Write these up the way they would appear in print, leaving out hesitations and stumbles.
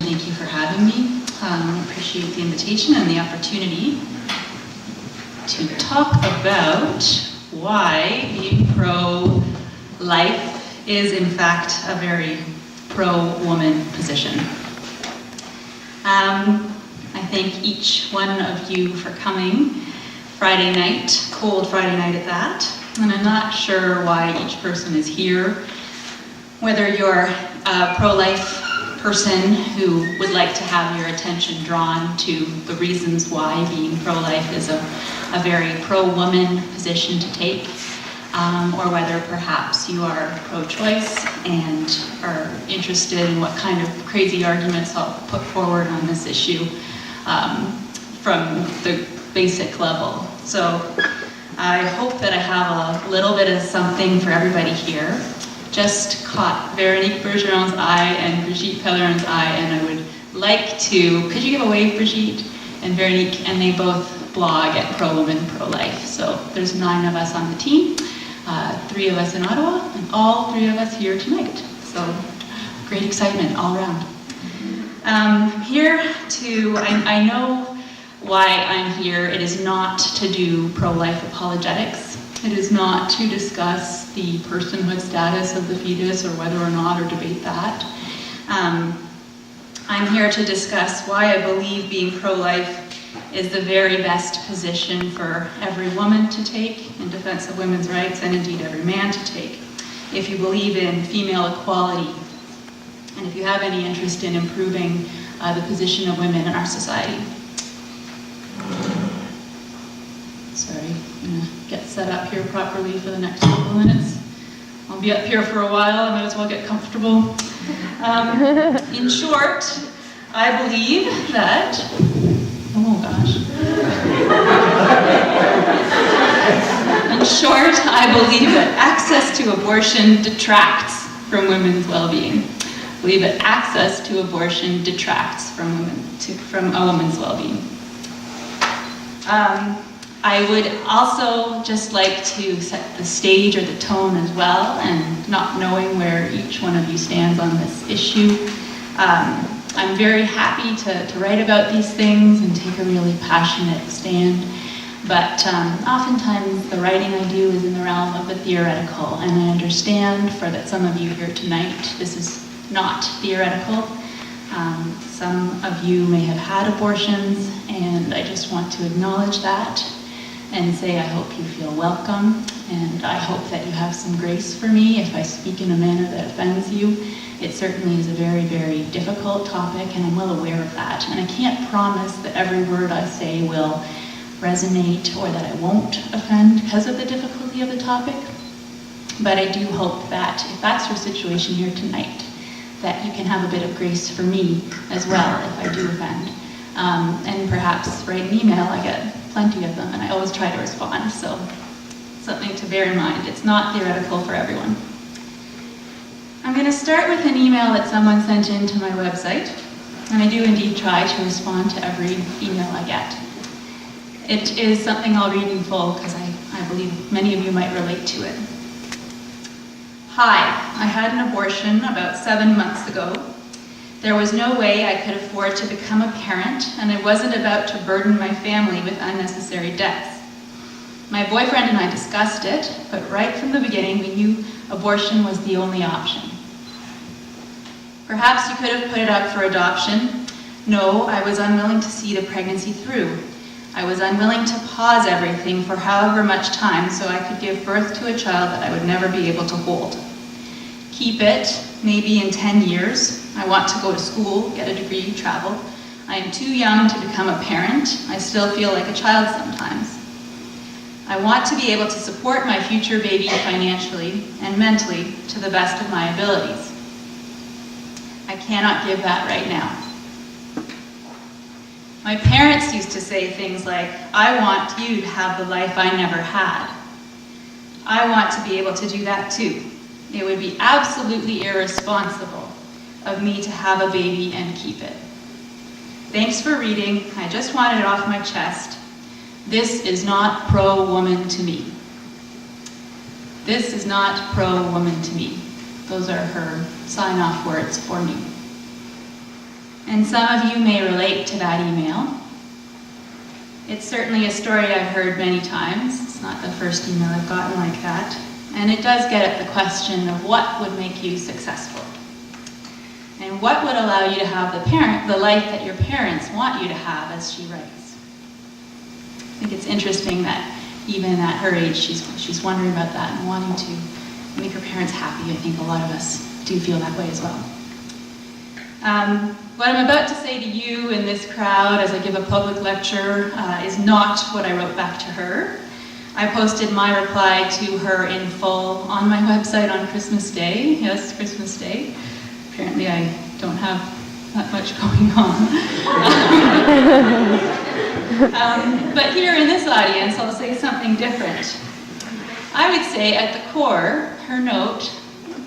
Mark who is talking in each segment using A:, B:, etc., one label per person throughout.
A: Thank you for having me. I appreciate the invitation and the opportunity to talk about why being pro-life is in fact a very pro-woman position. I thank each one of you for coming Friday night, cold Friday night at that, and I'm not sure why each person is here, whether you're a pro-life person who would like to have your attention drawn to the reasons why being pro-life is a very pro-woman position to take, or whether perhaps you are pro-choice and are interested in what kind of crazy arguments I'll put forward on this issue from the basic level. So I hope that I have a little bit of something for everybody here. Just caught Veronique Bergeron's eye and Brigitte Pellerin's eye, and I would like to, could you give a wave, Brigitte and Veronique? And they both blog at Pro Woman, Pro Life. So there's 9 of us on the team, 3 of us in Ottawa, and all 3 of us here tonight. So great excitement all around. I know why I'm here. It is not to do pro-life apologetics. It is not to discuss the personhood status of the fetus or whether or not, or debate that. I'm here to discuss why I believe being pro-life is the very best position for every woman to take in defense of women's rights, and indeed every man to take, if you believe in female equality, and if you have any interest in improving the position of women in our society. Sorry, I'm gonna get set up here properly for the next couple of minutes. I'll be up here for a while, I might as well get comfortable. In short, I believe that, oh gosh. In short, I believe that access to abortion detracts from women's well-being. I believe that access to abortion detracts from a woman's well-being. I would also just like to set the stage or the tone as well, and not knowing where each one of you stands on this issue. I'm very happy to write about these things and take a really passionate stand, but oftentimes the writing I do is in the realm of the theoretical, and I understand that some of you here tonight, this is not theoretical. Some of you may have had abortions, and I just want to acknowledge that and say I hope you feel welcome, and I hope that you have some grace for me if I speak in a manner that offends you. It certainly is a very, very difficult topic, and I'm well aware of that, and I can't promise that every word I say will resonate or that I won't offend because of the difficulty of the topic, but I do hope that if that's your situation here tonight, that you can have a bit of grace for me as well if I do offend. And perhaps write an email. I get plenty of them, and I always try to respond, so something to bear in mind. It's not theoretical for everyone. I'm going to start with an email that someone sent in to my website, and I do indeed try to respond to every email I get. It is something I'll read in full because I believe many of you might relate to it. Hi, I had an abortion about 7 months ago. There was no way I could afford to become a parent, and I wasn't about to burden my family with unnecessary debts. My boyfriend and I discussed it, but right from the beginning we knew abortion was the only option. Perhaps you could have put it up for adoption. No, I was unwilling to see the pregnancy through. I was unwilling to pause everything for however much time so I could give birth to a child that I would never be able to hold. Keep it, maybe in 10 years. I want to go to school, get a degree, travel. I am too young to become a parent. I still feel like a child sometimes. I want to be able to support my future baby financially and mentally to the best of my abilities. I cannot give that right now. My parents used to say things like, I want you to have the life I never had. I want to be able to do that too. It would be absolutely irresponsible of me to have a baby and keep it. Thanks for reading. I just wanted it off my chest. This is not pro-woman to me. This is not pro-woman to me. Those are her sign-off words for me. And some of you may relate to that email. It's certainly a story I've heard many times. It's not the first email I've gotten like that. And it does get at the question of what would make you successful. And what would allow you to have the life that your parents want you to have, as she writes. I think it's interesting that even at her age, she's wondering about that and wanting to make her parents happy. I think a lot of us do feel that way as well. What I'm about to say to you in this crowd as I give a public lecture is not what I wrote back to her. I posted my reply to her in full on my website on Christmas Day. Yes, Christmas Day. Apparently I don't have that much going on. But here in this audience, I'll say something different. I would say at the core, her note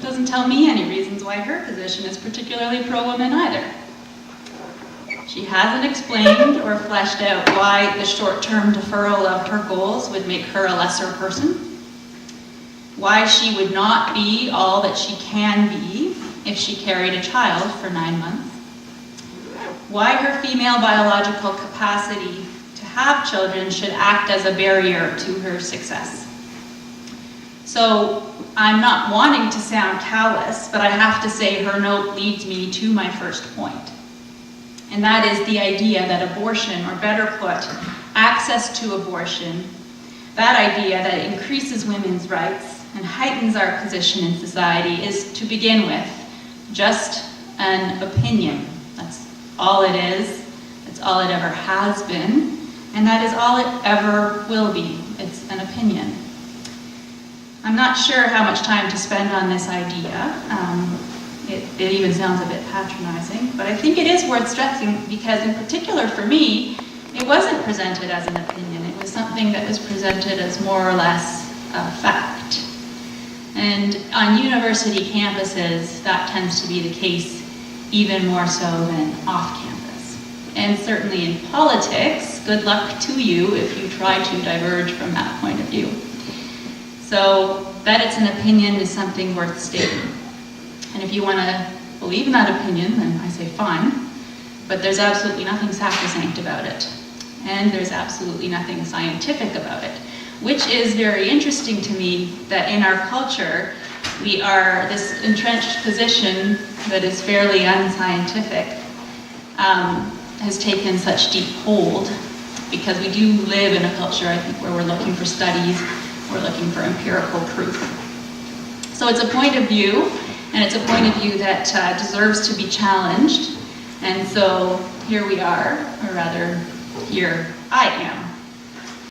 A: doesn't tell me any reasons why her position is particularly pro-woman either. She hasn't explained or fleshed out why the short-term deferral of her goals would make her a lesser person, why she would not be all that she can be if she carried a child for 9 months, why her female biological capacity to have children should act as a barrier to her success. So I'm not wanting to sound callous, but I have to say her note leads me to my first point. And that is the idea that abortion, or better put, access to abortion, that idea that it increases women's rights and heightens our position in society is, to begin with, just an opinion. That's all it is. That's all it ever has been. And that is all it ever will be. It's an opinion. I'm not sure how much time to spend on this idea. It even sounds a bit patronizing, but I think it is worth stressing because in particular for me, it wasn't presented as an opinion. It was something that was presented as more or less a fact. And on university campuses, that tends to be the case even more so than off campus. And certainly in politics, good luck to you if you try to diverge from that point of view. So that it's an opinion is something worth stating. And if you want to believe in that opinion, then I say fine, but there's absolutely nothing sacrosanct about it. And there's absolutely nothing scientific about it, which is very interesting to me that in our culture, we are this entrenched position that is fairly unscientific, has taken such deep hold, because we do live in a culture, I think, where we're looking for studies, we're looking for empirical proof. So it's a point of view, and it's a point of view that deserves to be challenged. And so here we are, or rather, here I am.